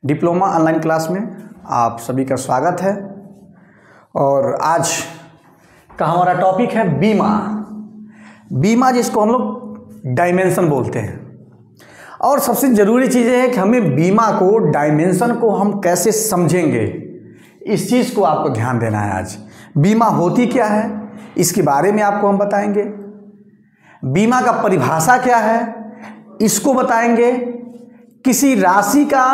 Diploma online class में आप सभी का स्वागत है। और आज का हमारा टॉपिक है बीमा। बीमा जिसको हम लोग डायमेंशन बोलते हैं। और सबसे ज़रूरी चीज़ है कि हमें बीमा को, डायमेंशन को हम कैसे समझेंगे, इस चीज़ को आपको ध्यान देना है। आज बीमा होती क्या है इसके बारे में आपको हम बताएंगे। बीमा का परिभाषा क्या है इसको बताएंगे। किसी राशि का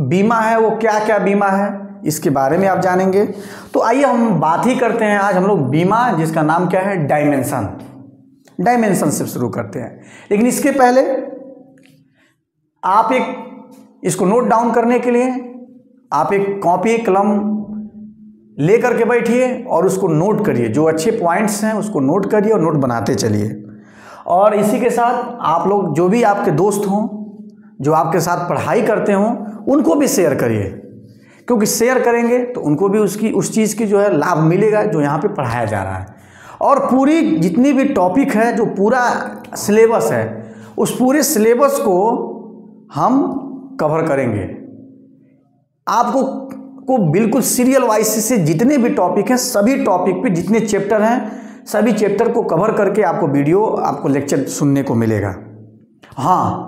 बीमा है वो क्या क्या बीमा है इसके बारे में आप जानेंगे। तो आइए हम बात ही करते हैं आज हम लोग बीमा जिसका नाम क्या है, डायमेंशन। डायमेंशन से शुरू करते हैं, लेकिन इसके पहले आप इसको नोट डाउन करने के लिए आप एक कॉपी कलम ले करके बैठिए और उसको नोट करिए। जो अच्छे पॉइंट्स हैं उसको नोट करिए और नोट बनाते चलिए। और इसी के साथ आप लोग जो भी आपके दोस्त हों, जो आपके साथ पढ़ाई करते हों, उनको भी शेयर करिए, क्योंकि शेयर करेंगे तो उनको भी उस चीज़ की जो है लाभ मिलेगा जो यहाँ पे पढ़ाया जा रहा है। और पूरी जितनी भी टॉपिक है, जो पूरा सिलेबस है, उस पूरे सिलेबस को हम कवर करेंगे। आपको बिल्कुल सीरियल वाइज से जितने भी टॉपिक हैं, सभी टॉपिक पे जितने चैप्टर हैं, सभी चैप्टर को कवर करके आपको लेक्चर सुनने को मिलेगा। हाँ,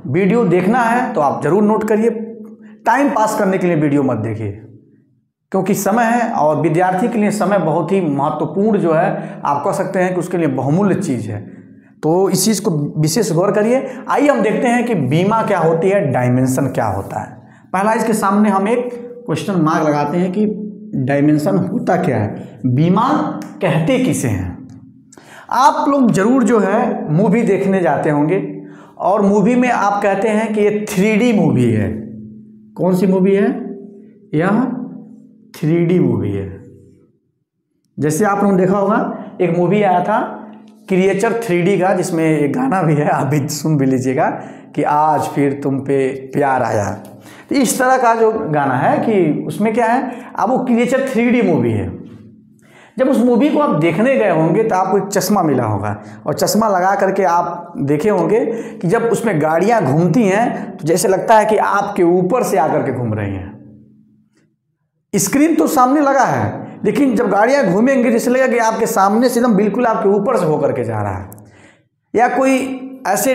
वीडियो देखना है तो आप ज़रूर नोट करिए। टाइम पास करने के लिए वीडियो मत देखिए, क्योंकि समय है और विद्यार्थी के लिए समय बहुत ही महत्वपूर्ण जो है, आप कह सकते हैं कि उसके लिए बहुमूल्य चीज़ है। तो इस चीज़ को विशेष गौर करिए। आइए हम देखते हैं कि बीमा क्या होती है, डायमेंशन क्या होता है। पहला इसके सामने हम एक क्वेश्चन मार्क लगाते हैं कि डायमेंशन होता क्या है, बीमा कहते किसे हैं। आप लोग जरूर जो है मूवी देखने जाते होंगे और मूवी में आप कहते हैं कि ये 3D मूवी है। कौन सी मूवी है? यह 3D मूवी है। जैसे आप लोगों ने देखा होगा, एक मूवी आया था क्रिएचर 3D का, जिसमें एक गाना भी है, आप भी सुन भी लीजिएगा कि आज फिर तुम पे प्यार आया। तो इस तरह का जो गाना है कि उसमें क्या है, अब वो क्रिएचर 3D मूवी है। जब उस मूवी को आप देखने गए होंगे तो आपको एक चश्मा मिला होगा, और चश्मा लगा करके आप देखे होंगे कि जब उसमें गाड़ियां घूमती हैं तो जैसे लगता है कि आपके ऊपर से आकर के घूम रही हैं। स्क्रीन तो सामने लगा है, लेकिन जब गाड़ियां घूमेंगे जैसे लगेगा कि आपके सामने से एकदम बिल्कुल आपके ऊपर से होकर के जा रहा है, या कोई ऐसे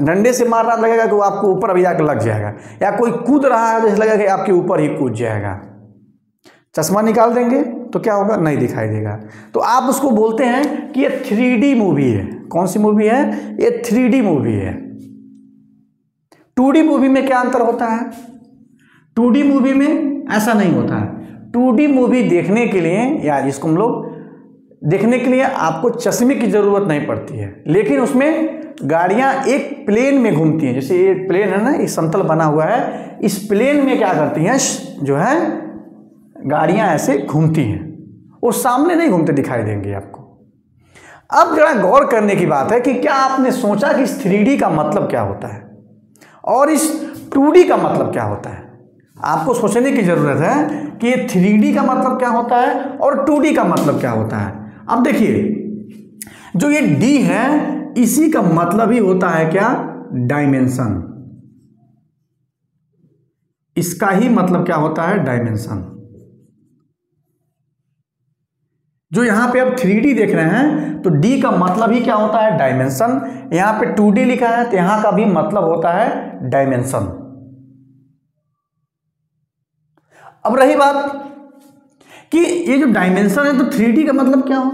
डंडे से मार रहा लगेगा कि वो आपको ऊपर अभी जाकर लग जाएगा, या कोई कूद रहा है जैसे लगेगा कि आपके ऊपर ही कूद जाएगा। चश्मा निकाल देंगे तो क्या होगा, नहीं दिखाई देगा। तो आप उसको बोलते हैं कि ये 3D मूवी है। कौन सी मूवी है? ये 3D मूवी है। 2D मूवी में क्या अंतर होता है? 2D मूवी में ऐसा नहीं होता है। 2D मूवी देखने के लिए, या जिसको हम लोग देखने के लिए आपको चश्मे की ज़रूरत नहीं पड़ती है, लेकिन उसमें गाड़ियाँ एक प्लेन में घूमती हैं। जैसे ये प्लेन है ना, ये समतल बना हुआ है, इस प्लेन में क्या करती हैं जो है, गाड़ियां ऐसे घूमती हैं, वो सामने नहीं घूमते दिखाई देंगे आपको। अब जरा गौर करने की बात है कि क्या आपने सोचा कि इस 3D का मतलब क्या होता है और इस 2D का मतलब क्या होता है? आपको सोचने की जरूरत है कि ये 3D का मतलब क्या होता है और 2D का मतलब क्या होता है। अब देखिए, जो ये D है, इसी का मतलब ही होता है क्या, डायमेंशन। इसका ही मतलब क्या होता है, डायमेंशन। जो यहाँ पे अब 3D देख रहे हैं तो D का मतलब ही क्या होता है, डायमेंशन। यहाँ पे 2D लिखा है तो यहाँ का भी मतलब होता है डायमेंशन। अब रही बात कि ये जो डायमेंशन है तो 3D का मतलब क्या हो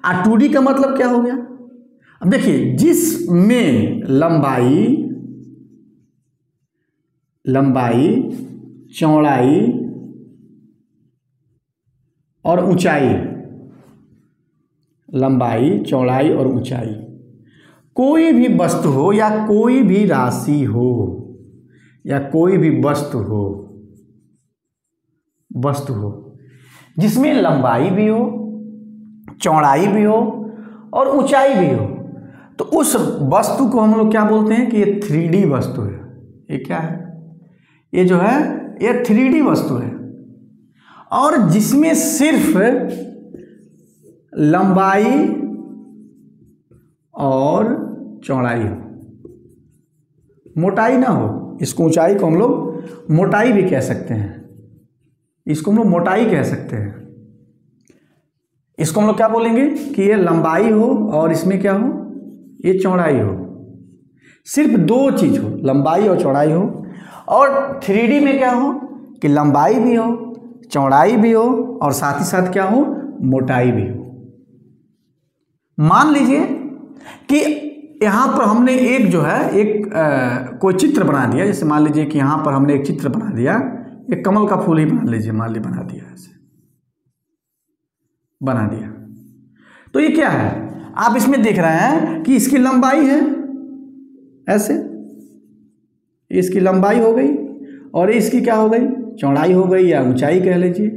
और 2D का मतलब क्या हो गया। अब देखिए, जिसमें लंबाई, चौड़ाई और ऊंचाई, लंबाई, चौड़ाई और ऊंचाई, कोई भी वस्तु हो या कोई भी राशि हो या कोई भी वस्तु हो जिसमें लंबाई भी हो, चौड़ाई भी हो और ऊंचाई भी हो, तो उस वस्तु को हम लोग क्या बोलते हैं कि ये 3D वस्तु है। ये क्या है? ये जो है ये 3D वस्तु है। और जिसमें सिर्फ लंबाई और चौड़ाई हो, मोटाई ना हो, इसको ऊंचाई को हम लोग मोटाई भी कह सकते हैं, इसको हम लोग मोटाई कह सकते हैं। इसको हम लोग क्या बोलेंगे कि ये लंबाई हो और इसमें क्या हो, ये चौड़ाई हो। सिर्फ दो चीज़ हो, लंबाई और चौड़ाई हो। और 3D में क्या हो कि लंबाई भी हो, चौड़ाई भी हो और साथ ही साथ क्या हो, मोटाई भी हो। मान लीजिए कि यहाँ पर हमने एक जो है कोई चित्र बना दिया, जैसे मान लीजिए कि यहाँ पर हमने एक चित्र बना दिया, एक कमल का फूल ही बना लीजिए, मान लीजिए बना दिया, ऐसे बना दिया। तो ये क्या है, आप इसमें देख रहे हैं कि इसकी लंबाई है ऐसे, इसकी लंबाई हो गई और इसकी क्या हो गई, चौड़ाई हो गई या ऊंचाई कह लीजिए।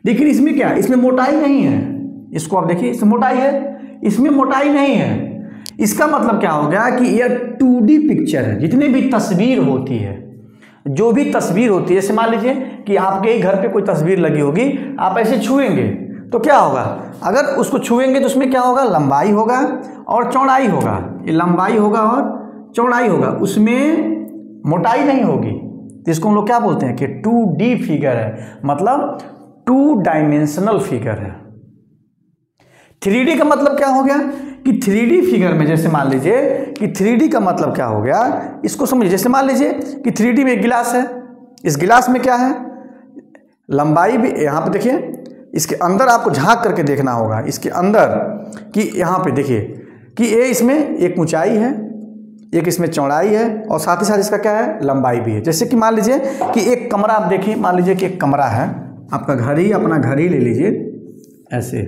लेकिन इसमें क्या, इसमें मोटाई नहीं है। इसको आप देखिए, इसमें मोटाई है, इसमें मोटाई नहीं है। इसका मतलब क्या हो गया कि यह 2D पिक्चर है। जितने भी तस्वीर होती है, जो भी तस्वीर होती है, जैसे मान लीजिए कि आपके ही घर पे कोई तस्वीर लगी होगी, आप ऐसे छुएंगे तो क्या होगा, अगर उसको छुएंगे तो उसमें क्या होगा, लंबाई होगा और चौड़ाई होगा। ये लंबाई होगा और चौड़ाई होगा, उसमें मोटाई नहीं होगी। तो इसको हम लोग क्या बोलते हैं कि 2D फिगर है, मतलब 2 डायमेंशनल फिगर है। 3D का मतलब क्या हो गया कि 3D फिगर में, जैसे मान लीजिए कि 3D का मतलब क्या हो गया, इसको समझिए। जैसे मान लीजिए कि 3D में एक गिलास है, इस गिलास में क्या है, लंबाई भी, यहाँ पे देखिए, इसके अंदर आपको झांक करके देखना होगा, इसके अंदर कि यहाँ पे देखिए कि ये इसमें एक ऊंचाई है, एक इसमें चौड़ाई है और साथ ही साथ इसका क्या है, लंबाई भी है। जैसे कि मान लीजिए कि एक कमरा आप देखिए, मान लीजिए कि एक कमरा है, आपका घर ही, अपना घर ही ले लीजिए ऐसे।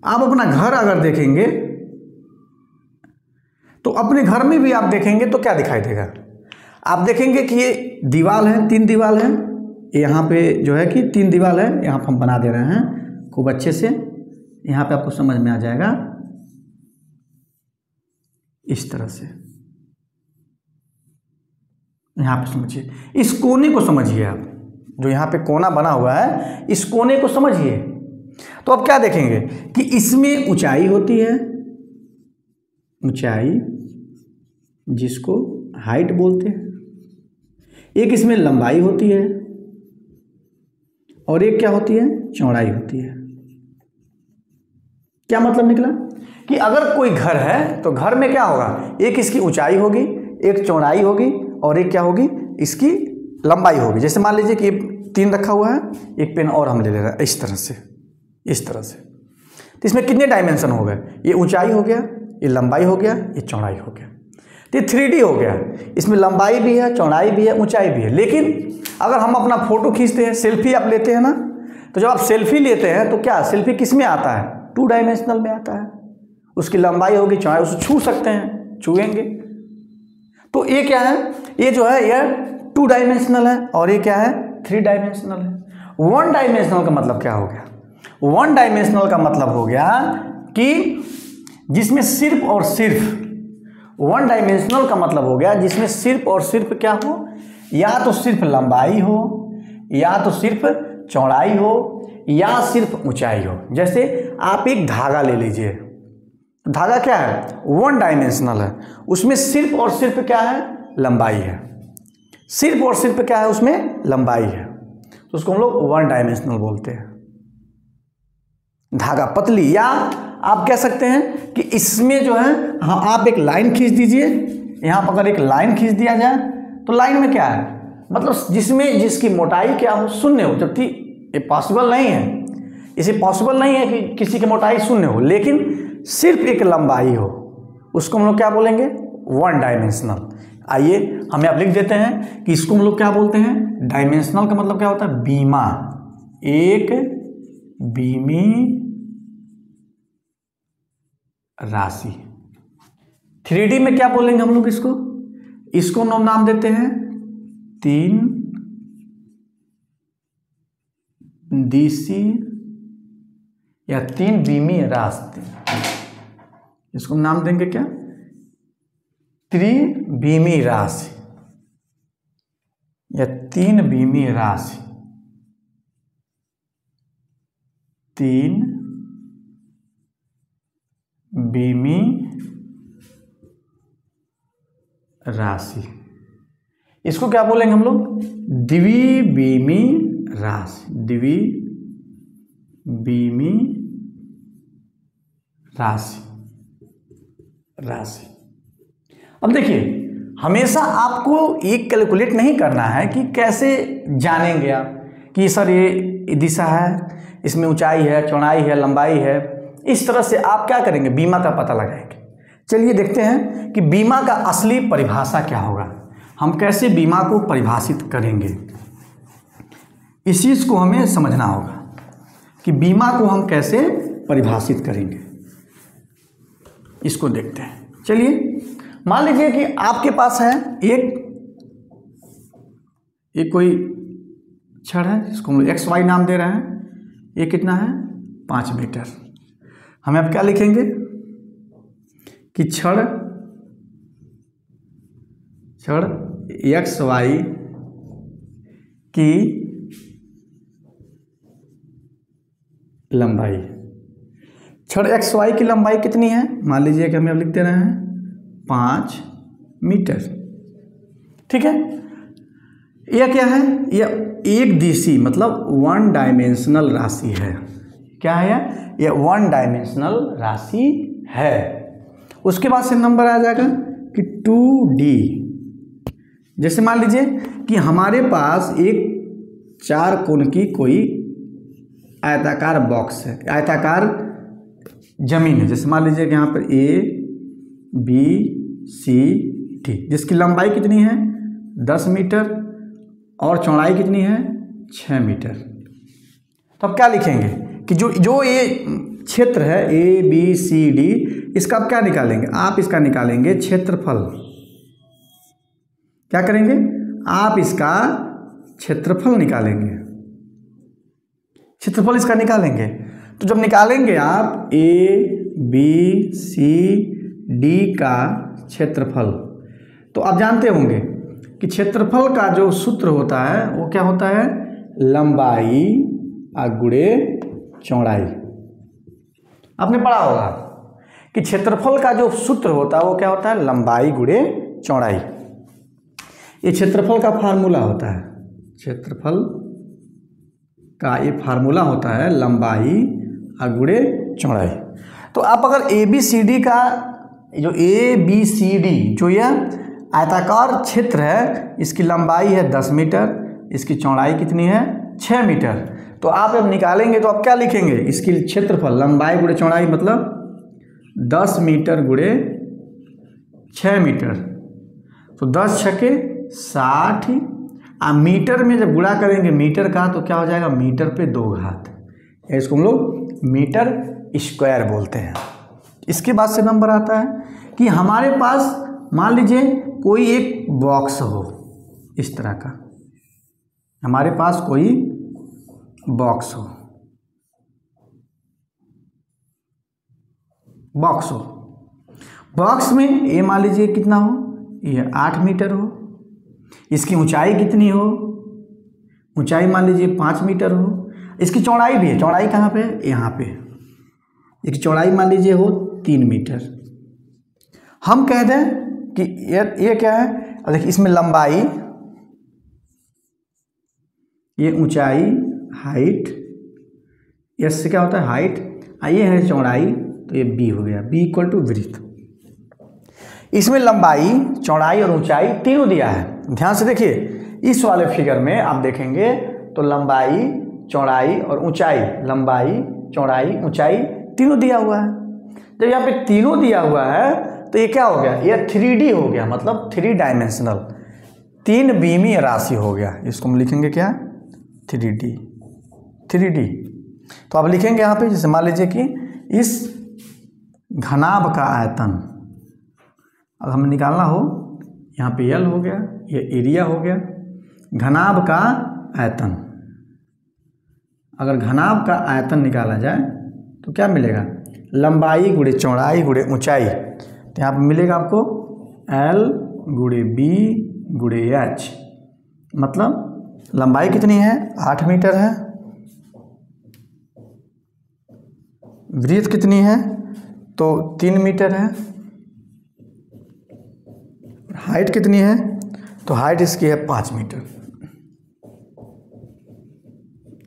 आप अपना घर अगर देखेंगे तो अपने घर में भी आप देखेंगे तो क्या दिखाई देगा, आप देखेंगे कि ये दीवार है, 3 दीवार है, यहाँ पे जो है कि 3 दीवार है। यहाँ पर हम बना दे रहे हैं खूब अच्छे से, यहाँ पे आपको समझ में आ जाएगा इस तरह से। यहाँ पे समझिए, इस कोने को समझिए आप, जो यहाँ पे कोना बना हुआ है, इस कोने को समझिए। तो अब क्या देखेंगे कि इसमें ऊंचाई होती है, ऊंचाई जिसको हाइट बोलते हैं, एक इसमें लंबाई होती है और एक क्या होती है, चौड़ाई होती है। क्या मतलब निकला कि अगर कोई घर है तो घर में क्या होगा, एक इसकी ऊंचाई होगी, एक चौड़ाई होगी और एक क्या होगी, इसकी लंबाई होगी। जैसे मान लीजिए कि 3 रखा हुआ है, एक पेन और हम ले ले रहे हैं इस तरह से, इस तरह से। तो इसमें कितने डायमेंशन हो गए, ये ऊंचाई हो गया, ये लंबाई हो गया, ये चौड़ाई हो गया। तो ये 3D हो गया, इसमें लंबाई भी है, चौड़ाई भी है, ऊंचाई भी है। लेकिन अगर हम अपना फोटो खींचते हैं, सेल्फी आप लेते हैं ना, तो जब आप सेल्फी लेते हैं तो क्या, सेल्फी किस में आता है, 2 डायमेंशनल में आता है। उसकी लंबाई होगी, चौड़ाई, उसे छू सकते हैं, छुएंगे। तो ये क्या है, ये जो है यह 2 डायमेंशनल है और ये क्या है, 3 डायमेंशनल है। 1 डायमेंशनल का मतलब क्या हो गया, 1 डायमेंशनल का मतलब हो गया कि जिसमें सिर्फ और सिर्फ, 1 डायमेंशनल का मतलब हो गया जिसमें सिर्फ और सिर्फ क्या हो, या तो सिर्फ लंबाई हो, या तो सिर्फ चौड़ाई हो, या सिर्फ ऊंचाई हो। जैसे आप एक धागा ले लीजिए, धागा क्या है, 1 डायमेंशनल है, उसमें सिर्फ और सिर्फ क्या है, लंबाई है, सिर्फ और सिर्फ क्या है, उसमें लंबाई है, तो उसको हम लोग 1 डायमेंशनल बोलते हैं। धागा पतली, या आप कह सकते हैं कि इसमें जो है, हाँ, आप एक लाइन खींच दीजिए, यहाँ पर अगर एक लाइन खींच दिया जाए तो लाइन में क्या है, मतलब जिसमें जिसकी मोटाई क्या हो, 0 हो, जबकि ये पॉसिबल नहीं है, इसे पॉसिबल नहीं है कि किसी की मोटाई 0 हो, लेकिन सिर्फ एक लंबाई हो, उसको हम लोग क्या बोलेंगे, 1 डायमेंशनल। आइए हमें आप लिख देते हैं कि इसको हम लोग क्या बोलते हैं, डायमेंशनल का मतलब क्या होता है, बीमा, एक बीमी राशि। 3D में क्या बोलेंगे हम लोग, इसको हम लोग नाम देते हैं 3 दिशी या 3 बीमी राशि। इसको हम नाम देंगे क्या, त्रिबीमी राशि या 3 बीमी राशि, 3 बीमी राशि। इसको क्या बोलेंगे हम लोग? द्विविमी राशि। द्विविमी राशि। अब देखिए, हमेशा आपको ये कैलकुलेट नहीं करना है कि कैसे जानेंगे आप कि सर ये दिशा है, इसमें ऊंचाई है, चौड़ाई है, लंबाई है। इस तरह से आप क्या करेंगे? बीमा का पता लगाएंगे। चलिए देखते हैं कि बीमा का असली परिभाषा क्या होगा। हम कैसे बीमा को परिभाषित करेंगे, इस चीज़ को हमें समझना होगा कि बीमा को हम कैसे परिभाषित करेंगे। इसको देखते हैं। चलिए मान लीजिए कि आपके पास है एक कोई छड़ है, जिसको हम XY नाम दे रहे हैं। ये कितना है? 5 मीटर। हमें अब क्या लिखेंगे कि छड़ XY की लंबाई। छड़ XY की लंबाई कितनी है? मान लीजिए कि हम अब लिख दे रहे हैं 5 मीटर। ठीक है। यह क्या है? यह एक दिशी मतलब 1 डायमेंशनल राशि है। क्या है यह? 1 डायमेंशनल राशि है। उसके बाद से नंबर आ जाएगा कि 2D। जैसे मान लीजिए कि हमारे पास एक 4 कोण की कोई आयताकार बॉक्स है, आयताकार जमीन है। जैसे मान लीजिए कि यहाँ पर ABCD, जिसकी लंबाई कितनी है? 10 मीटर और चौड़ाई कितनी है? 6 मीटर। तो अब क्या लिखेंगे कि जो ये क्षेत्र है ABCD, इसका आप क्या निकालेंगे? आप इसका निकालेंगे क्षेत्रफल। क्या करेंगे? आप इसका क्षेत्रफल निकालेंगे। क्षेत्रफल इसका निकालेंगे। तो जब निकालेंगे आप ABCD का क्षेत्रफल, तो आप जानते होंगे कि क्षेत्रफल का जो सूत्र होता है वो क्या होता है? लंबाई गुणे चौड़ाई। आपने पढ़ा होगा कि क्षेत्रफल का जो सूत्र होता है वो क्या होता है? लंबाई गुणे चौड़ाई। ये क्षेत्रफल का फार्मूला होता है। क्षेत्रफल का ये फार्मूला होता है लंबाई गुणे चौड़ाई। तो आप अगर ABCD का जो ABCD जो यह आयताकार क्षेत्र है, इसकी लंबाई है 10 मीटर, इसकी चौड़ाई कितनी है? 6 मीटर। तो आप जब निकालेंगे तो आप क्या लिखेंगे? इसकी क्षेत्रफल लंबाई गुणे चौड़ाई मतलब 10 मीटर गुणे 6 मीटर। तो 10 छके 60। मीटर में जब गुणा करेंगे मीटर का तो क्या हो जाएगा? मीटर पे 2 घात। इसको हम लोग मीटर स्क्वायर बोलते हैं। इसके बाद से नंबर आता है कि हमारे पास मान लीजिए कोई एक बॉक्स हो इस तरह का। हमारे पास कोई बॉक्स हो, बॉक्स में ये मान लीजिए कितना हो? ये 8 मीटर हो। इसकी ऊंचाई कितनी हो? ऊंचाई मान लीजिए 5 मीटर हो। इसकी चौड़ाई भी है। चौड़ाई कहाँ पे? यहाँ पे। इसकी चौड़ाई मान लीजिए हो 3 मीटर। हम कह दें कि ये क्या है? अब देखिए, इसमें लंबाई, ये ऊंचाई हाइट, इससे क्या होता है? हाइट। ये है चौड़ाई, तो ये B हो गया। B equal to width. इसमें लंबाई, चौड़ाई और ऊंचाई तीनों दिया है। ध्यान से देखिए, इस वाले फिगर में आप देखेंगे तो लंबाई, चौड़ाई और ऊंचाई, लंबाई, चौड़ाई, ऊंचाई तीनों दिया हुआ है। जब यहाँ पे तीनों दिया हुआ है तो ये क्या हो गया? ये 3D हो गया, मतलब 3 डायमेंशनल, 3 बीमीय राशि हो गया। इसको हम लिखेंगे क्या? 3D। तो आप लिखेंगे यहाँ पे, जैसे मान लीजिए कि इस घनाभ का आयतन अब हमें निकालना हो, यहाँ पे L हो गया, ये एरिया हो गया। घनाभ का आयतन, अगर घनाभ का आयतन निकाला जाए तो क्या मिलेगा? लंबाई गुणे चौड़ाई गुणे ऊंचाई। तो यहाँ पे मिलेगा आपको L गुणे B गुणे H। मतलब लंबाई कितनी है? 8 मीटर है। वृत्त कितनी है? तो 3 मीटर है। हाइट कितनी है, तो हाइट इसकी है 5 मीटर।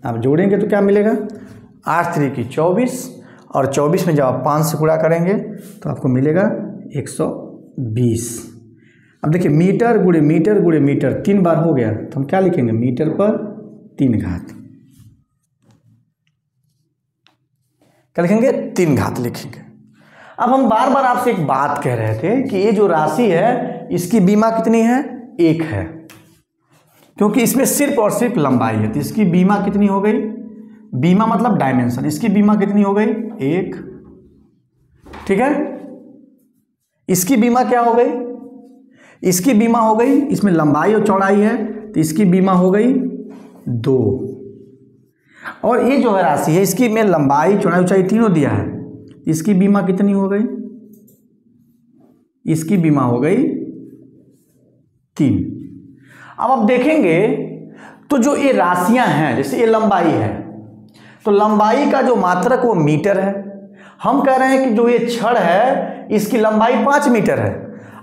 आप जोड़ेंगे तो क्या मिलेगा, 8 3 की 24 और 24 में जब आप 5 से गुणा करेंगे तो आपको मिलेगा 120। अब देखिए मीटर गुणे मीटर गुणे मीटर 3 बार हो गया तो हम क्या लिखेंगे, मीटर पर 3 घात। क्या लिखेंगे, 3 घात लिखेंगे। अब हम बार बार आपसे एक बात कह रहे थे कि ये जो राशि है इसकी बीमा कितनी है, 1 है, क्योंकि इसमें सिर्फ और सिर्फ लंबाई है। तो इसकी बीमा कितनी हो गई, बीमा मतलब डायमेंशन, इसकी बीमा कितनी हो गई, 1। ठीक है, इसकी बीमा क्या हो गई, इसकी बीमा हो गई, इसमें लंबाई और चौड़ाई है तो इसकी बीमा हो गई 2। और ये जो है राशि है इसकी में लंबाई चौड़ाई ऊंचाई तीनों दिया है, इसकी बीमा कितनी हो गई, इसकी बीमा हो गई 3। अब आप देखेंगे तो जो ये राशियां हैं, जैसे ये लंबाई है तो लंबाई का जो मात्रक वो मीटर है। हम कह रहे हैं कि जो ये छड़ है इसकी लंबाई 5 मीटर है।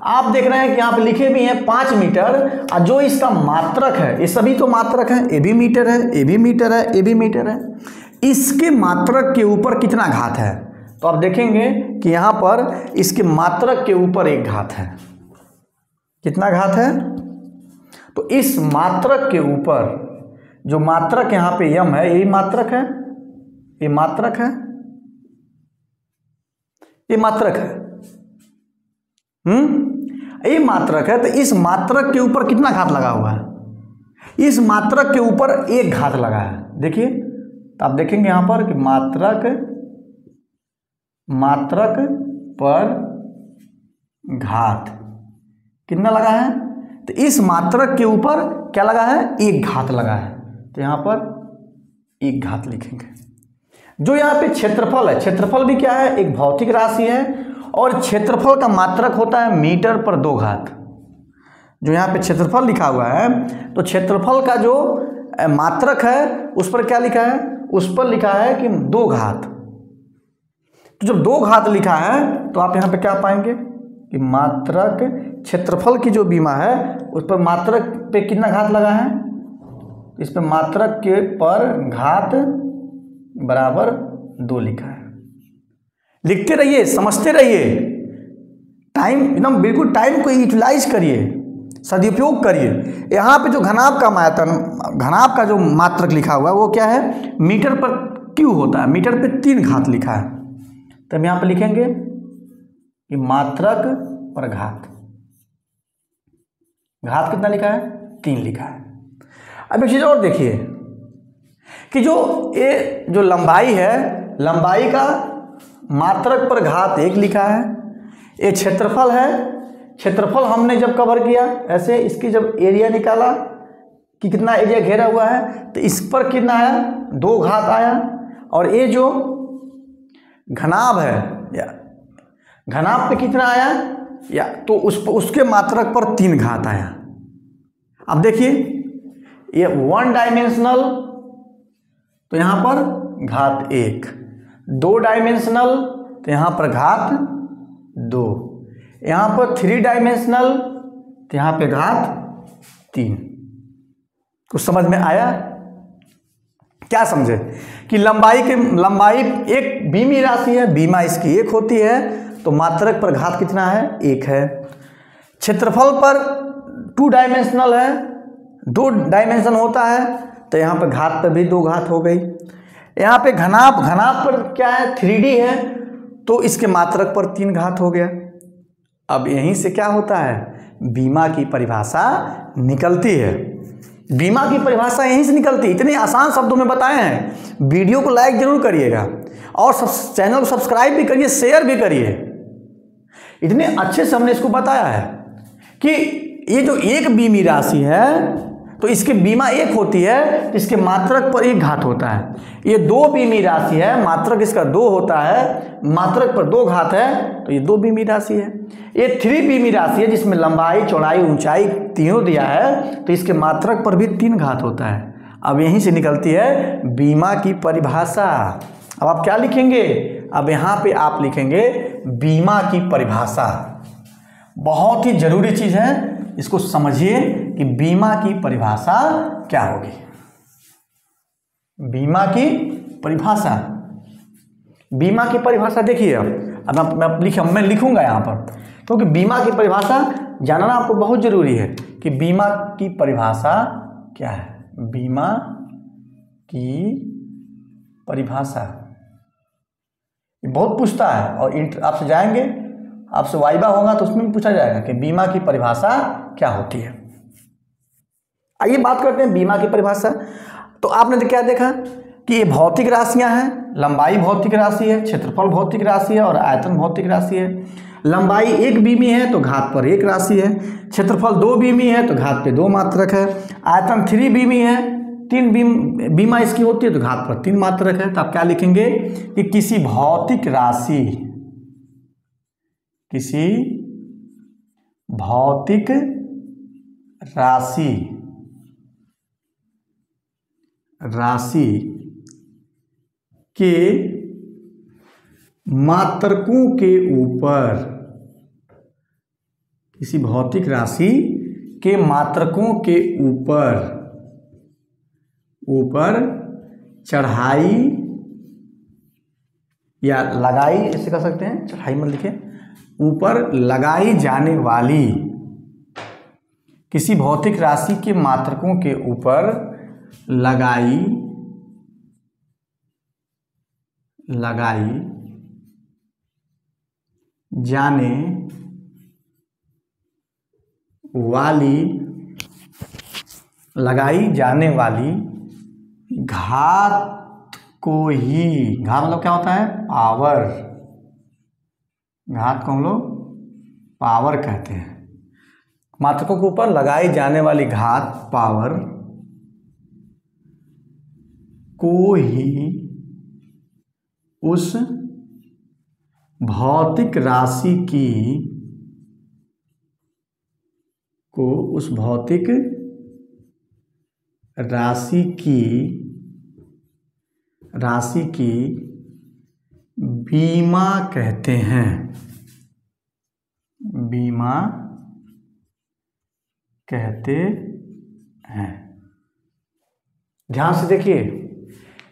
आप देख रहे हैं कि यहाँ पे लिखे भी हैं 5 मीटर, और जो इसका मात्रक है, ये सभी तो मात्रक है, ये भी मीटर है, ये भी मीटर है, ये भी मीटर है, इसके मात्रक के ऊपर कितना घात है, तो आप देखेंगे कि यहाँ पर इसके मात्रक के ऊपर 1 घात है। कितना घात है, तो इस मात्रक के ऊपर जो मात्रक यहाँ पे यम है, यही मात्रक है, ये मात्रक है, ये मात्रक है, ये मात्रक है। तो इस मात्रक के ऊपर कितना घात लगा हुआ है, इस मात्रक के ऊपर 1 घात लगा है। देखिए तो आप देखेंगे यहां पर कि मात्रक पर घात कितना लगा है, तो इस मात्रक के ऊपर क्या लगा है, 1 घात लगा है। तो यहां पर 1 घात लिखेंगे। जो यहाँ पे क्षेत्रफल है, क्षेत्रफल भी क्या है, एक भौतिक राशि है, और क्षेत्रफल का मात्रक होता है मीटर पर 2 घात। जो यहाँ पे क्षेत्रफल लिखा हुआ है तो क्षेत्रफल का जो मात्रक है उस पर क्या लिखा है, उस पर लिखा है कि 2 घात। तो जब 2 घात लिखा है तो आप यहाँ पे क्या पाएंगे कि मात्रक, क्षेत्रफल की जो बीमा है उस पर मात्रक पे कितना घात लगा है, इस पर मात्रक के पर घात बराबर 2 लिखा है। लिखते रहिए, समझते रहिए, टाइम एकदम बिल्कुल टाइम को यूटिलाइज करिए, सदुपयोग करिए। यहाँ पे जो घनाभ का मात्रक, घनाभ का जो मात्रक लिखा हुआ है वो क्या है, मीटर पर क्यों होता है, मीटर पे 3 घात लिखा है। तब यहाँ पे लिखेंगे कि मात्रक पर घात, घात कितना लिखा है, 3 लिखा है। अब एक चीज़ और देखिए कि जो ये जो लंबाई है, लंबाई का मात्रक पर घात 1 लिखा है। ये क्षेत्रफल है, क्षेत्रफल हमने जब कवर किया ऐसे, इसकी जब एरिया निकाला कि कितना एरिया घेरा हुआ है तो इस पर कितना आया, 2 घात आया। और ये जो घनाभ है या घनाभ पे कितना आया, या तो उसके मात्रक पर 3 घात आया। अब देखिए ये 1 डायमेंशनल तो यहाँ पर घात 1, 2 डायमेंशनल तो यहाँ पर घात 2, यहाँ पर 3 डायमेंशनल तो यहाँ पे घात 3। कुछ समझ में आया, क्या समझे कि लंबाई एक बीमी राशि है, बीमा इसकी 1 होती है, तो मात्रक पर घात कितना है, 1 है। क्षेत्रफल पर 2 डायमेंशनल है, 2 डायमेंशन होता है तो यहाँ पर घात पर भी 2 घात हो गई। यहाँ पे घनाभ पर क्या है, 3D है, तो इसके मात्रक पर 3 घात हो गया। अब यहीं से क्या होता है, बीमा की परिभाषा निकलती है। बीमा की परिभाषा यहीं से निकलती है। इतने आसान शब्दों में बताए हैं। वीडियो को लाइक जरूर करिएगा और चैनल को सब्सक्राइब भी करिए, शेयर भी करिए। इतने अच्छे से हमने इसको बताया है कि ये जो एक बीमी राशि है तो इसकी बीमा 1 होती है, तो इसके मात्रक पर 1 घात होता है। ये 2 बीमी राशि है, मात्रक इसका 2 होता है, मात्रक पर 2 घात है, तो ये 2 बीमी राशि है। ये 3 बीमी राशि है जिसमें लंबाई चौड़ाई ऊंचाई तीनों दिया है, तो इसके मात्रक पर भी 3 घात होता है। अब यहीं से निकलती है बीमा की परिभाषा। अब आप क्या लिखेंगे, अब यहाँ पे आप लिखेंगे बीमा की परिभाषा। बहुत ही जरूरी चीज़ है, इसको समझिए कि बीमा की परिभाषा क्या होगी। बीमा की परिभाषा, बीमा की परिभाषा देखिए, अब मैं लिखूंगा यहाँ पर, क्योंकि बीमा की परिभाषा जानना आपको बहुत जरूरी है कि बीमा की परिभाषा क्या है। बीमा की परिभाषा बहुत पूछता है, और आपसे जाएंगे, आपसे वाइवा होगा तो उसमें भी पूछा जाएगा कि बीमा की परिभाषा क्या होती है। आइए बात करते हैं बीमा की परिभाषा। तो आपने क्या देखा कि ये भौतिक राशियां हैं, लंबाई भौतिक राशि है, क्षेत्रफल भौतिक राशि है और आयतन भौतिक राशि है। लंबाई 1 बीमी है तो घात पर 1 राशि है, क्षेत्रफल 2 बीमी है तो घात पे 2 मात्रक है, आयतन 3 बीमी है, 3 बीमा इसकी होती है तो घात पर 3 मात्रक है। तो आप क्या लिखेंगे कि किसी भौतिक राशि, किसी भौतिक राशि के मात्रकों के ऊपर, किसी भौतिक राशि के मात्रकों के ऊपर चढ़ाई या लगाई, ऐसे कह सकते हैं, चढ़ाई मत लिखे, ऊपर लगाई जाने वाली, किसी भौतिक राशि के मात्रकों के ऊपर लगाई जाने वाली घात को ही, घात मतलब क्या होता है, पावर, घात को हम लोग पावर कहते हैं। मात्रकों के ऊपर लगाई जाने वाली घात, पावर को ही उस भौतिक राशि की बीमा कहते हैं। बीमा कहते हैं। ध्यान से देखिए,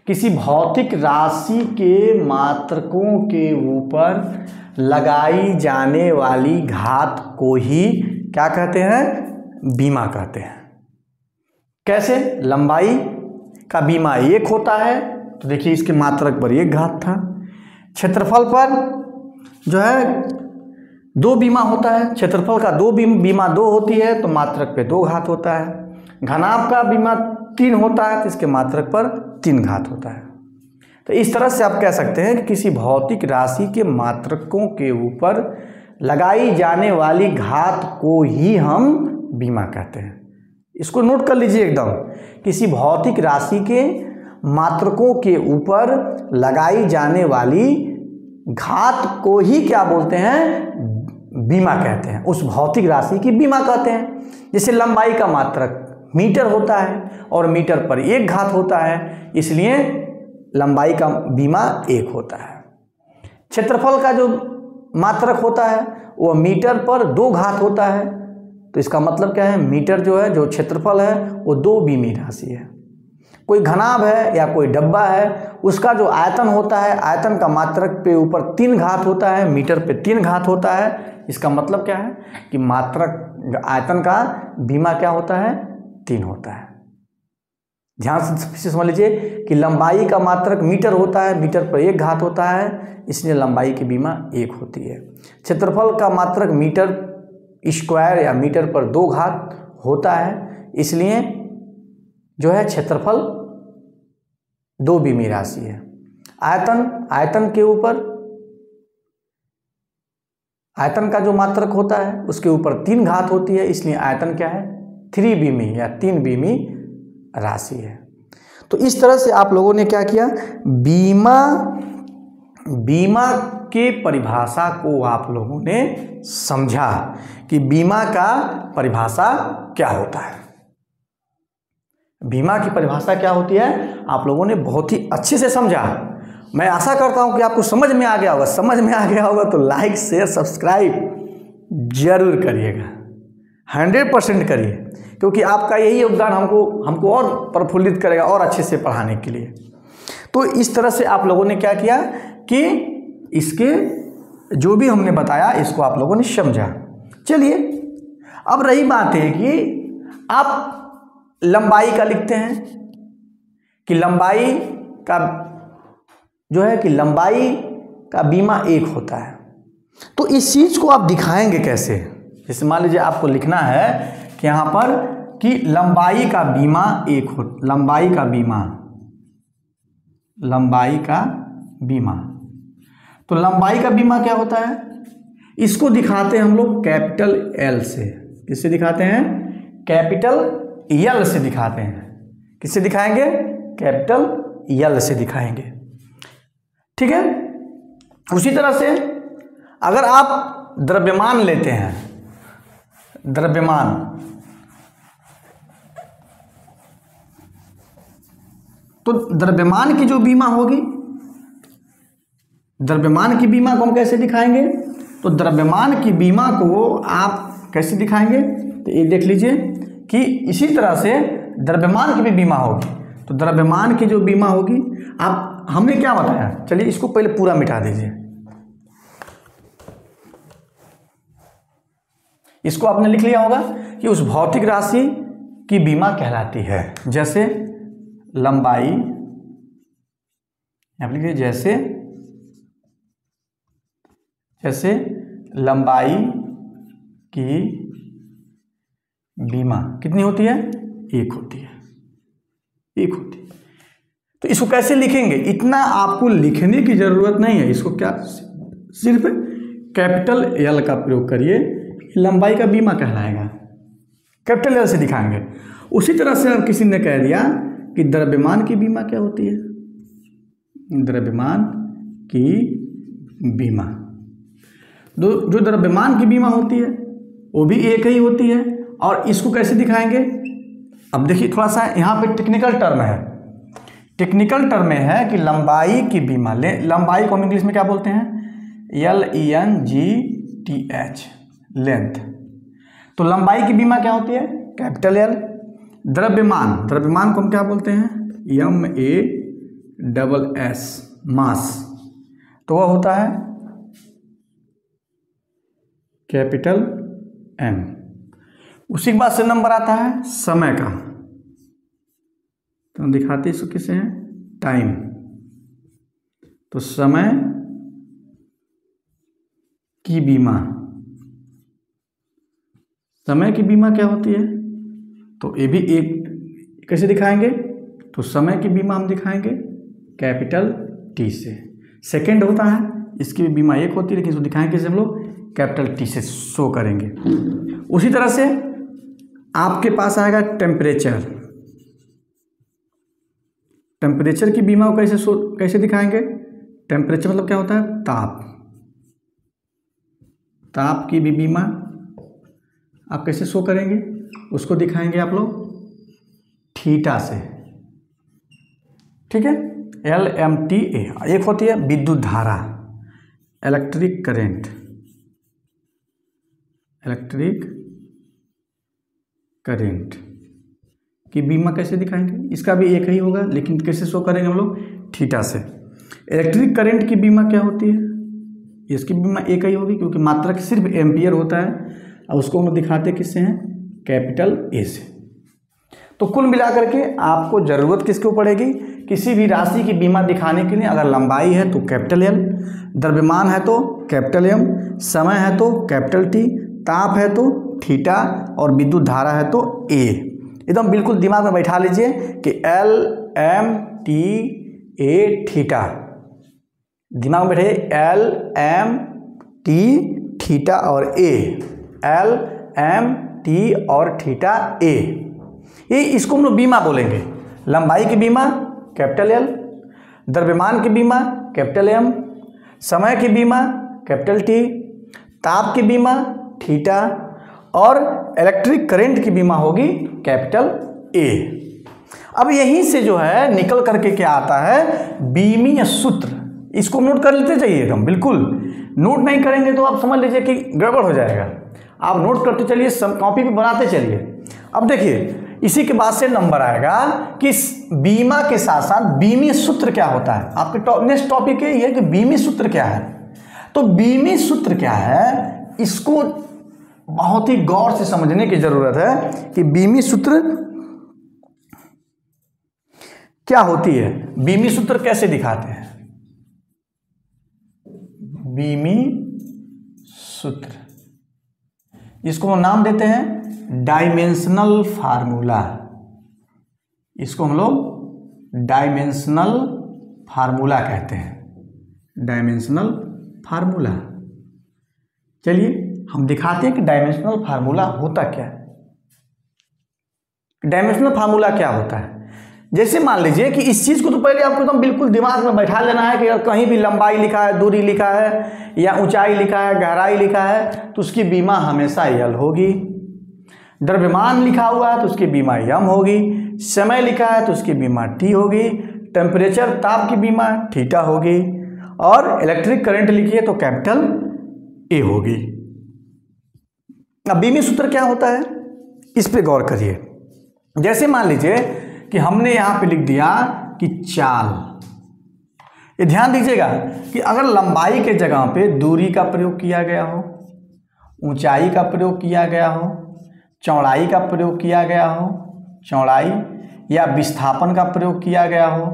किसी भौतिक राशि के मात्रकों के ऊपर लगाई जाने वाली घात को ही क्या कहते हैं, बीमा कहते हैं। कैसे? लंबाई का बीमा 1 होता है तो देखिए इसके मात्रक पर 1 घात था। क्षेत्रफल पर जो है 2 बीमा होता है, क्षेत्रफल का 2 बीमा 2 होती है तो मात्रक पे 2 घात होता है। घनाभ का बीमा 3 होता है तो इसके मात्रक पर 3 घात होता है। तो इस तरह से आप कह सकते हैं कि किसी भौतिक राशि के मात्रकों के ऊपर लगाई जाने वाली घात को ही हम बीमा कहते हैं। इसको नोट कर लीजिए एकदम, किसी भौतिक राशि के मात्रकों के ऊपर लगाई जाने वाली घात को ही क्या बोलते हैं, बीमा कहते हैं। उस भौतिक राशि की बीमा कहते हैं। जैसे लंबाई का मात्रक मीटर होता है और मीटर पर 1 घात होता है, इसलिए लंबाई का बीमा 1 होता है। क्षेत्रफल का जो मात्रक होता है वो मीटर पर 2 घात होता है, तो इसका मतलब क्या है, मीटर जो है, जो क्षेत्रफल है वो 2 बीमी राशि है। कोई घनाभ है या कोई डब्बा है, उसका जो आयतन होता है, आयतन का मात्रक पे ऊपर 3 घात होता है, मीटर पे 3 घात होता है। इसका मतलब क्या है कि मात्रक आयतन का बीमा क्या होता है, 3 होता है। ध्यान से समझ लीजिए कि लंबाई का मात्रक मीटर होता है, मीटर पर 1 घात होता है, इसलिए लंबाई की बीमा 1 होती है। क्षेत्रफल का मात्रक मीटर स्क्वायर या मीटर पर 2 घात होता है, इसलिए जो है क्षेत्रफल 2 बीमी राशि है। आयतन के ऊपर, आयतन का जो मात्रक होता है उसके ऊपर 3 घात होती है, इसलिए आयतन क्या है, 3 बीमी या 3 बीमी राशि है। तो इस तरह से आप लोगों ने क्या किया, बीमा के परिभाषा को आप लोगों ने समझा कि बीमा का परिभाषा क्या होता है। बीमा की परिभाषा क्या होती है आप लोगों ने बहुत ही अच्छे से समझा। मैं आशा करता हूं कि आपको समझ में आ गया होगा। समझ में आ गया होगा तो लाइक शेयर सब्सक्राइब जरूर करिएगा। 100% करिए, क्योंकि आपका यही योगदान हमको और प्रफुल्लित करेगा और अच्छे से पढ़ाने के लिए। तो इस तरह से आप लोगों ने क्या किया कि इसके जो भी हमने बताया इसको आप लोगों ने समझा। चलिए, अब रही बात है कि आप लंबाई का लिखते हैं कि लंबाई का जो है कि लंबाई का बीमा 1 होता है। तो इस चीज़ को आप दिखाएंगे कैसे? जैसे मान लीजिए आपको लिखना है कि यहाँ पर कि लंबाई का बीमा 1 हो, लंबाई का बीमा। तो लंबाई का बीमा क्या होता है? इसको दिखाते हैं हम लोग कैपिटल एल से। किससे दिखाते हैं? कैपिटल एल से दिखाते हैं। किससे दिखाएंगे? कैपिटल एल से दिखाएंगे। ठीक है। उसी तरह से अगर आप द्रव्यमान लेते हैं, द्रव्यमान, तो द्रव्यमान की जो बीमा होगी, द्रव्यमान की बीमा को हम कैसे दिखाएंगे? तो द्रव्यमान की बीमा को आप कैसे दिखाएंगे? तो ये देख लीजिए कि इसी तरह से द्रव्यमान की भी बीमा होगी। तो द्रव्यमान की जो बीमा होगी, आप हमने क्या बताया? चलिए इसको पहले पूरा मिटा दीजिए। इसको आपने लिख लिया होगा कि उस भौतिक राशि की बीमा कहलाती है। जैसे लंबाई, आप लिखिए जैसे लंबाई की बीमा कितनी होती है? 1 होती है। तो इसको कैसे लिखेंगे? इतना आपको लिखने की जरूरत नहीं है। इसको क्या सिर्फ कैपिटल एल का प्रयोग करिए, लंबाई का बीमा कहलाएगा। कैपिटल एल से दिखाएंगे। उसी तरह से अब किसी ने कह दिया कि द्रव्यमान की बीमा क्या होती है? द्रव्यमान की बीमा, जो द्रव्यमान की बीमा होती है वो भी 1 ही होती है। और इसको कैसे दिखाएंगे? अब देखिए, थोड़ा सा यहाँ पे टेक्निकल टर्म है। टेक्निकल टर्म में है कि लंबाई की बीमा, लंबाई को हम इंग्लिश में क्या बोलते हैं? LENGTH, length. तो लंबाई की बीमा क्या होती है? Capital L. द्रव्यमान को हम क्या बोलते हैं? MASS, मास। तो वह होता है कैपिटल M। उसी के बाद से नंबर आता है समय का। तो हम दिखाते इसको किसे हैं? टाइम। तो समय की बीमा, समय की बीमा क्या होती है? तो ये भी एक कैसे दिखाएंगे? तो समय की बीमा हम दिखाएंगे कैपिटल T से। सेकंड होता है, इसकी भी बीमा 1 होती है, लेकिन इसको दिखाएंगे कैसे? हम लोग कैपिटल T से शो करेंगे। उसी तरह से आपके पास आएगा टेम्परेचर। टेम्परेचर की बीमा को कैसे दिखाएंगे? टेम्परेचर मतलब क्या होता है? ताप। ताप की भी बीमा आप कैसे शो करेंगे? उसको दिखाएंगे आप लोग थीटा से। ठीक है। LMTA। एक होती है विद्युत धारा, इलेक्ट्रिक करंट। की बीमा कैसे दिखाएंगे? इसका भी 1 ही होगा, लेकिन कैसे शो करेंगे हम लोग? थीटा से। इलेक्ट्रिक करंट की बीमा क्या होती है? इसकी बीमा 1 ही होगी, क्योंकि मात्रक सिर्फ एम्पियर होता है, और उसको हम दिखाते किससे हैं? कैपिटल A से। तो कुल मिलाकर के आपको ज़रूरत किसको पड़ेगी? किसी भी राशि की बीमा दिखाने के लिए अगर लंबाई है तो कैपिटल L, द्रव्यमान है तो कैपिटल M, समय है तो कैपिटल T, ताप है तो थीटा, और विद्युत धारा है तो A। एकदम बिल्कुल दिमाग में बैठा लीजिए कि LMTA थीटा। दिमाग में बैठे LMT थीटा और A, LMT और थीटा A। ये इसको हम लोग बीमा बोलेंगे। लंबाई की बीमा कैपिटल L, द्रव्यमान की बीमा कैपिटल M, समय की बीमा कैपिटल T, ताप की बीमा थीटा, और इलेक्ट्रिक करंट की बीमा होगी कैपिटल A। अब यहीं से जो है निकल करके क्या आता है? बीमीय सूत्र। इसको नोट कर लेते जाइए एकदम, बिल्कुल नोट नहीं करेंगे तो आप समझ लीजिए कि गड़बड़ हो जाएगा। आप नोट करते चलिए, कॉपी पे बनाते चलिए। अब देखिए इसी के बाद से नंबर आएगा कि बीमा के साथ साथ बीमी सूत्र क्या होता है। आपके नेक्स्ट टॉपिक ये है कि बीमी सूत्र क्या है। तो बीमी सूत्र क्या है, इसको बहुत ही गौर से समझने की जरूरत है कि बीमी सूत्र क्या होती है, बीमी सूत्र कैसे दिखाते हैं। बीमी सूत्र, इसको हम नाम देते हैं डायमेंशनल फार्मूला। इसको हम लोग डायमेंशनल फार्मूला कहते हैं, डायमेंशनल फार्मूला। चलिए हम दिखाते हैं कि डायमेंशनल फार्मूला होता क्या है। डायमेंशनल फार्मूला क्या होता है, जैसे मान लीजिए कि इस चीज़ को तो पहले आपको एकदम बिल्कुल दिमाग में बैठा लेना है कि अगर कहीं भी लंबाई लिखा है, दूरी लिखा है, या ऊंचाई लिखा है, गहराई लिखा है, तो उसकी बीमा हमेशा यल होगी। द्रव्यमान लिखा हुआ है तो उसकी बीमा यम होगी। समय लिखा है तो उसकी बीमा टी होगी। टेम्परेचर ताप की बीमा थीटा होगी। और इलेक्ट्रिक करंट लिखिए तो कैपिटल ए होगी। अब बीमी सूत्र क्या होता है इस पे गौर करिए। जैसे मान लीजिए कि हमने यहाँ पे लिख दिया कि चाल। ये ध्यान दीजिएगा कि अगर लंबाई के जगह पे दूरी का प्रयोग किया गया हो, ऊंचाई का प्रयोग किया गया हो, चौड़ाई का प्रयोग किया गया हो, चौड़ाई या विस्थापन का प्रयोग किया गया हो,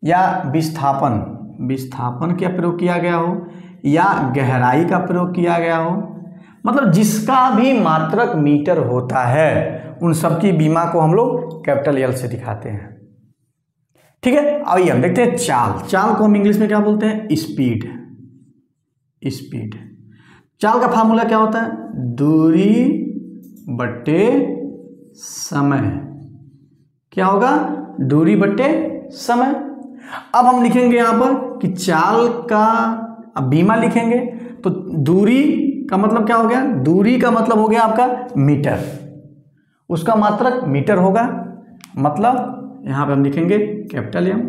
या विस्थापन का प्रयोग किया गया हो, या गहराई का प्रयोग किया गया हो, मतलब जिसका भी मात्रक मीटर होता है उन सब की बीमा को हम लोग कैपिटल एल से दिखाते हैं। ठीक है, आइए हम देखते हैं चाल। चाल को हम इंग्लिश में क्या बोलते हैं, स्पीड। स्पीड, चाल का फार्मूला क्या होता है, दूरी बट्टे समय। क्या होगा, दूरी बट्टे समय। अब हम लिखेंगे यहाँ पर कि चाल का, अब बीमा लिखेंगे तो दूरी का मतलब क्या हो गया, दूरी का मतलब हो गया आपका मीटर, उसका मात्रक मीटर होगा, मतलब यहाँ पे हम लिखेंगे कैपिटल एम।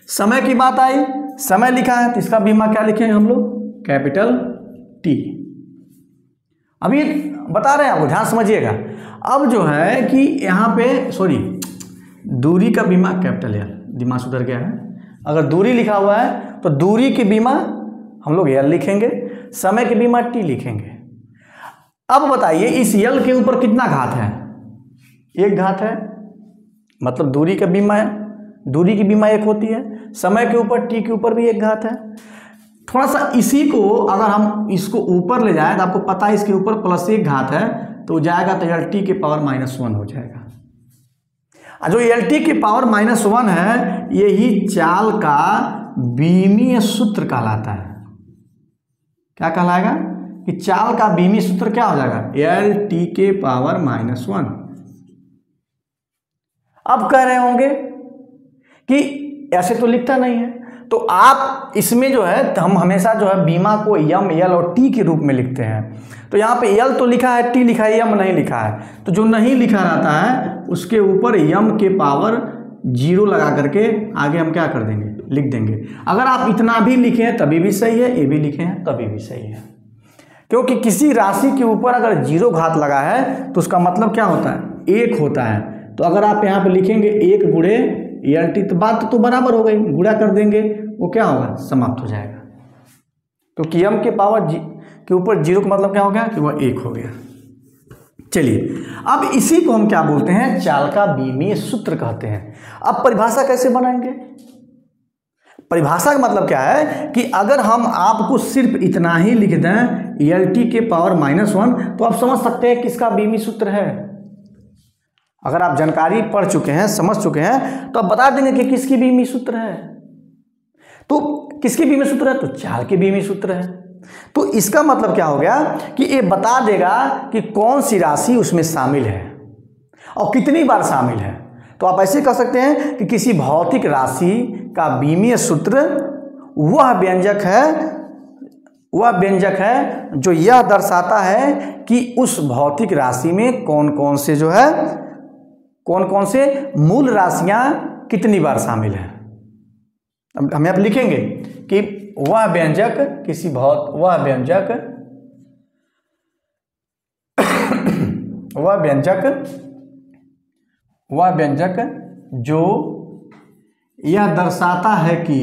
समय की बात आई, समय लिखा है तो इसका बीमा क्या लिखेंगे हम लोग, कैपिटल टी। अभी बता रहे हैं आपको, ध्यान समझिएगा। अब जो है कि यहाँ पे दूरी का बीमा कैपिटल एल, दिमाग सुधर गया है। अगर दूरी लिखा हुआ है तो दूरी की बीमा हम लोग एल लिखेंगे, समय की बीमा टी लिखेंगे। अब बताइए इस एल के ऊपर कितना घात है, एक घात है, मतलब दूरी का बीमा है, दूरी की बीमा एक होती है। समय के ऊपर टी के ऊपर भी एक घात है। थोड़ा सा इसी को अगर हम इसको ऊपर ले जाए तो आपको पता है इसके ऊपर प्लस एक घात है तो जाएगा तो एल टी के पावर -1 हो जाएगा। जो एल टी के पावर -1 है यही चाल का बीमीय सूत्र कहलाता है। क्या कहलाएगा कि चाल का बीमी सूत्र क्या हो जाएगा, एल टी के पावर -1। अब कह रहे होंगे कि ऐसे तो लिखता नहीं है, तो आप इसमें जो है हम हमेशा जो है बीमा को यम, एल और टी के रूप में लिखते हैं। तो यहाँ पे एल तो लिखा है, टी लिखा है, यम नहीं लिखा है। तो जो नहीं लिखा रहता है उसके ऊपर यम के पावर 0 लगा करके आगे हम क्या कर देंगे, लिख देंगे। अगर आप इतना भी लिखे हैं तभी भी सही है, ये भी लिखे हैं तभी भी सही है, क्योंकि किसी राशि के ऊपर अगर 0 घात लगा है तो उसका मतलब क्या होता है, 1 होता है। तो अगर आप यहाँ पे लिखेंगे 1 गुणे एल टी, तो बात तो बराबर हो गई, गुणा कर देंगे वो क्या होगा, समाप्त हो जाएगा। क्योंकि यम के पावर के ऊपर 0 का मतलब क्या हो गया कि वह 1 हो गया। चलिए अब इसी को हम क्या बोलते हैं, चाल का बीमीय सूत्र कहते हैं। अब परिभाषा कैसे बनाएंगे, परिभाषा का मतलब क्या है कि अगर हम आपको सिर्फ इतना ही लिख दें एल टी के पावर -1 तो आप समझ सकते हैं किसका बीमी सूत्र है। अगर आप जानकारी पढ़ चुके हैं, समझ चुके हैं, तो आप बता देंगे कि किसकी बीमी सूत्र है। तो किसकी बीमी सूत्र है, तो चाल की बीमी सूत्र है। तो इसका मतलब क्या हो गया कि ये बता देगा कि कौन सी राशि उसमें शामिल है और कितनी बार शामिल है। तो आप ऐसे कह सकते हैं कि किसी भौतिक राशि का बीमीय सूत्र वह व्यंजक है जो यह दर्शाता है कि उस भौतिक राशि में कौन कौन से मूल राशियां कितनी बार शामिल हैं। अब हम यहाँ पे लिखेंगे कि वह व्यंजक किसी वह व्यंजक जो यह दर्शाता है कि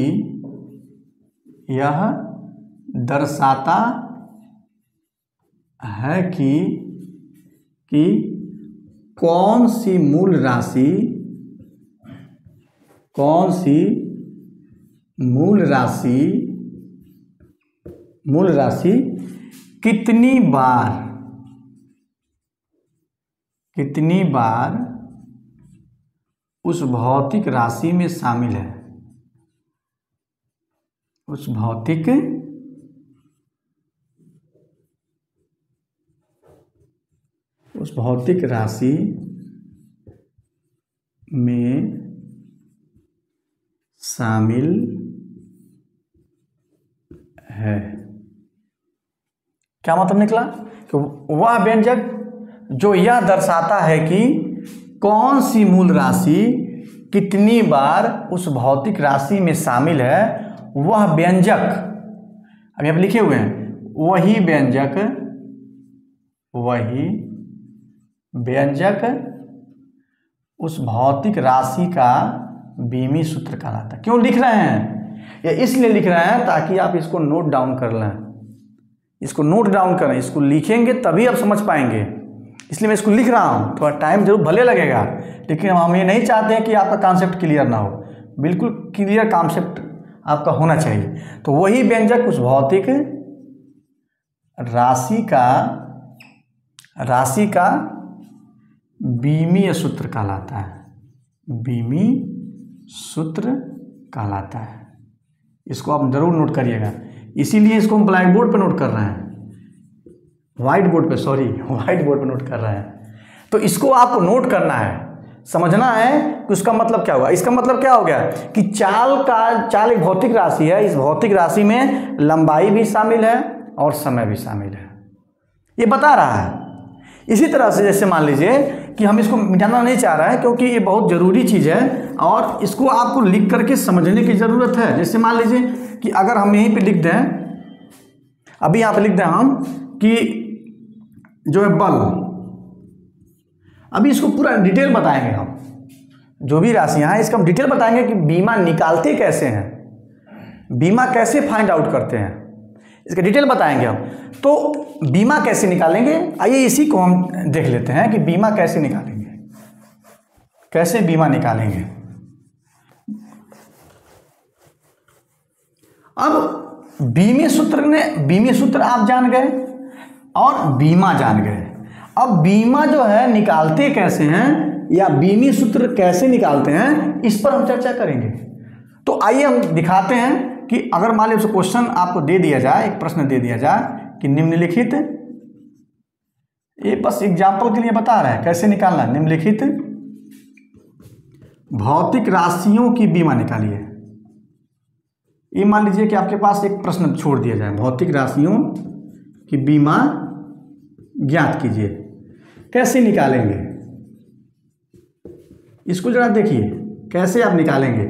कौन सी मूल राशि कितनी बार उस भौतिक राशि में शामिल है, उस भौतिक राशि में शामिल है। क्या मतलब निकला कि वह व्यंजक जो यह दर्शाता है कि कौन सी मूल राशि कितनी बार उस भौतिक राशि में शामिल है, वह व्यंजक, अब यहाँ पे लिखे हुए हैं वही व्यंजक उस भौतिक राशि का बीमी सूत्र कहलाता है। क्यों लिख रहे हैं? या इसलिए लिख रहे हैं ताकि आप इसको नोट डाउन कर लें, इसको नोट डाउन करें, इसको लिखेंगे तभी आप समझ पाएंगे। इसलिए मैं इसको लिख रहा हूँ, थोड़ा टाइम जरूर भले लगेगा, लेकिन हम ये नहीं चाहते हैं कि आपका कॉन्सेप्ट क्लियर ना हो, बिल्कुल क्लियर कॉन्सेप्ट आपका होना चाहिए। तो वही व्यंजक उस भौतिक राशि का बीमीय सूत्र कहलाता है, बीमी सूत्र कहलाता है। इसको आप जरूर नोट करिएगा, इसीलिए इसको हम ब्लैक बोर्ड पर नोट कर रहे हैं, व्हाइट बोर्ड पे नोट कर रहे हैं। तो इसको आपको नोट करना है, समझना है कि उसका मतलब क्या हुआ। इसका मतलब क्या हो गया कि चाल एक भौतिक राशि है, इस भौतिक राशि में लंबाई भी शामिल है और समय भी शामिल है, ये बता रहा है। इसी तरह से जैसे मान लीजिए कि हम इसको मिटाना नहीं चाह रहे हैं क्योंकि ये बहुत ज़रूरी चीज़ है और इसको आपको लिख करके समझने की ज़रूरत है। जैसे मान लीजिए कि अगर हम यहीं पे लिख दें, अभी यहाँ पे लिख दें हम कि जो है बल, अभी इसको पूरा डिटेल बताएंगे हम, जो भी राशियाँ हैं इसका हम डिटेल बताएंगे कि बीमा निकालते कैसे हैं, बीमा कैसे फाइंड आउट करते हैं, इसका डिटेल बताएंगे हम। तो बीमा कैसे निकालेंगे, आइए इसी को हम देख लेते हैं कि बीमा कैसे निकालेंगे, कैसे बीमा निकालेंगे। अब बीमी सूत्र आप जान गए और बीमा जान गए। अब बीमा जो है निकालते कैसे हैं या बीमी सूत्र कैसे निकालते हैं, इस पर हम चर्चा करेंगे। तो आइए हम दिखाते हैं कि अगर मान लीजिए क्वेश्चन आपको दे दिया जाए, एक प्रश्न दे दिया जाए कि निम्नलिखित, ये बस एग्जाम्पल के लिए बता रहे हैं कैसे निकालना है, निम्नलिखित भौतिक राशियों की बीमा निकालिए। ये मान लीजिए कि आपके पास एक प्रश्न छोड़ दिया जाए, भौतिक राशियों की बीमा ज्ञात कीजिए, कैसे निकालेंगे, इसको जरा देखिए कैसे आप निकालेंगे।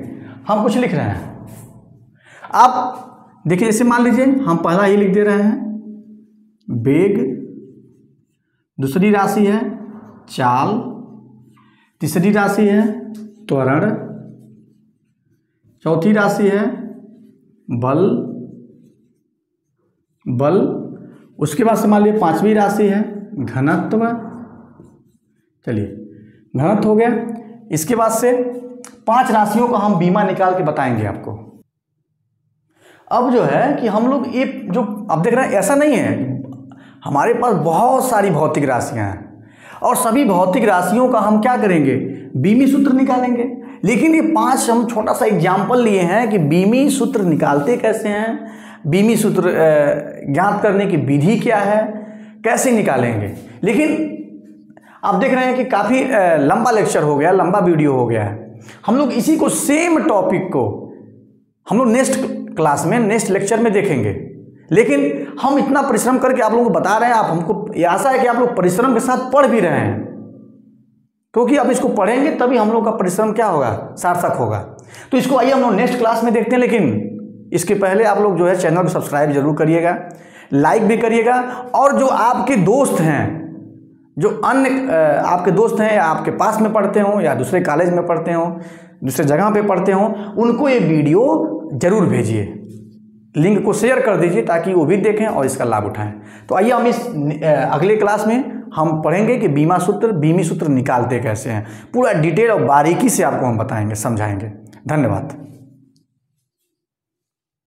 हम कुछ लिख रहे हैं, आप देखिए, जैसे मान लीजिए हम पहला ये लिख दे रहे हैं वेग, दूसरी राशि है चाल, तीसरी राशि है त्वरण, चौथी राशि है बल, उसके बाद से मान लीजिए पांचवी राशि है घनत्व, चलिए घनत्व हो गया। इसके बाद से 5 राशियों का हम बीमा निकाल के बताएंगे आपको। अब जो है कि हम लोग ये जो अब देख रहे हैं, ऐसा नहीं है, हमारे पास बहुत सारी भौतिक राशियां हैं और सभी भौतिक राशियों का हम क्या करेंगे, बीमी सूत्र निकालेंगे। लेकिन ये 5 हम छोटा सा एग्जाम्पल लिए हैं कि बीमी सूत्र निकालते कैसे हैं, बीमी सूत्र ज्ञात करने की विधि क्या है, कैसे निकालेंगे। लेकिन आप देख रहे हैं कि काफ़ी लंबा लेक्चर हो गया, लंबा वीडियो हो गया है। हम लोग इसी को सेम टॉपिक को हम लोग नेक्स्ट क्लास में, नेक्स्ट लेक्चर में देखेंगे। लेकिन हम इतना परिश्रम करके आप लोगों को बता रहे हैं, आप हमको ये आशा है कि आप लोग परिश्रम के साथ पढ़ भी रहे हैं, क्योंकि आप इसको पढ़ेंगे तभी हम लोग का परिश्रम क्या होगा, सार्थक होगा। तो इसको आइए हम लोग नेक्स्ट क्लास में देखते हैं, लेकिन इसके पहले आप लोग जो है चैनल को सब्सक्राइब जरूर करिएगा, लाइक भी करिएगा, और जो आपके दोस्त हैं, जो अन्य आपके दोस्त हैं, या आपके पास में पढ़ते हो, या दूसरे कॉलेज में पढ़ते हो, दूसरे जगह पे पढ़ते हो, उनको ये वीडियो जरूर भेजिए, लिंक को शेयर कर दीजिए ताकि वो भी देखें और इसका लाभ उठाएं। तो आइए हम इस अगले क्लास में हम पढ़ेंगे कि बीमा सूत्र, बीमी सूत्र निकालते कैसे हैं, पूरा डिटेल और बारीकी से आपको हम बताएंगे, समझाएंगे। धन्यवाद।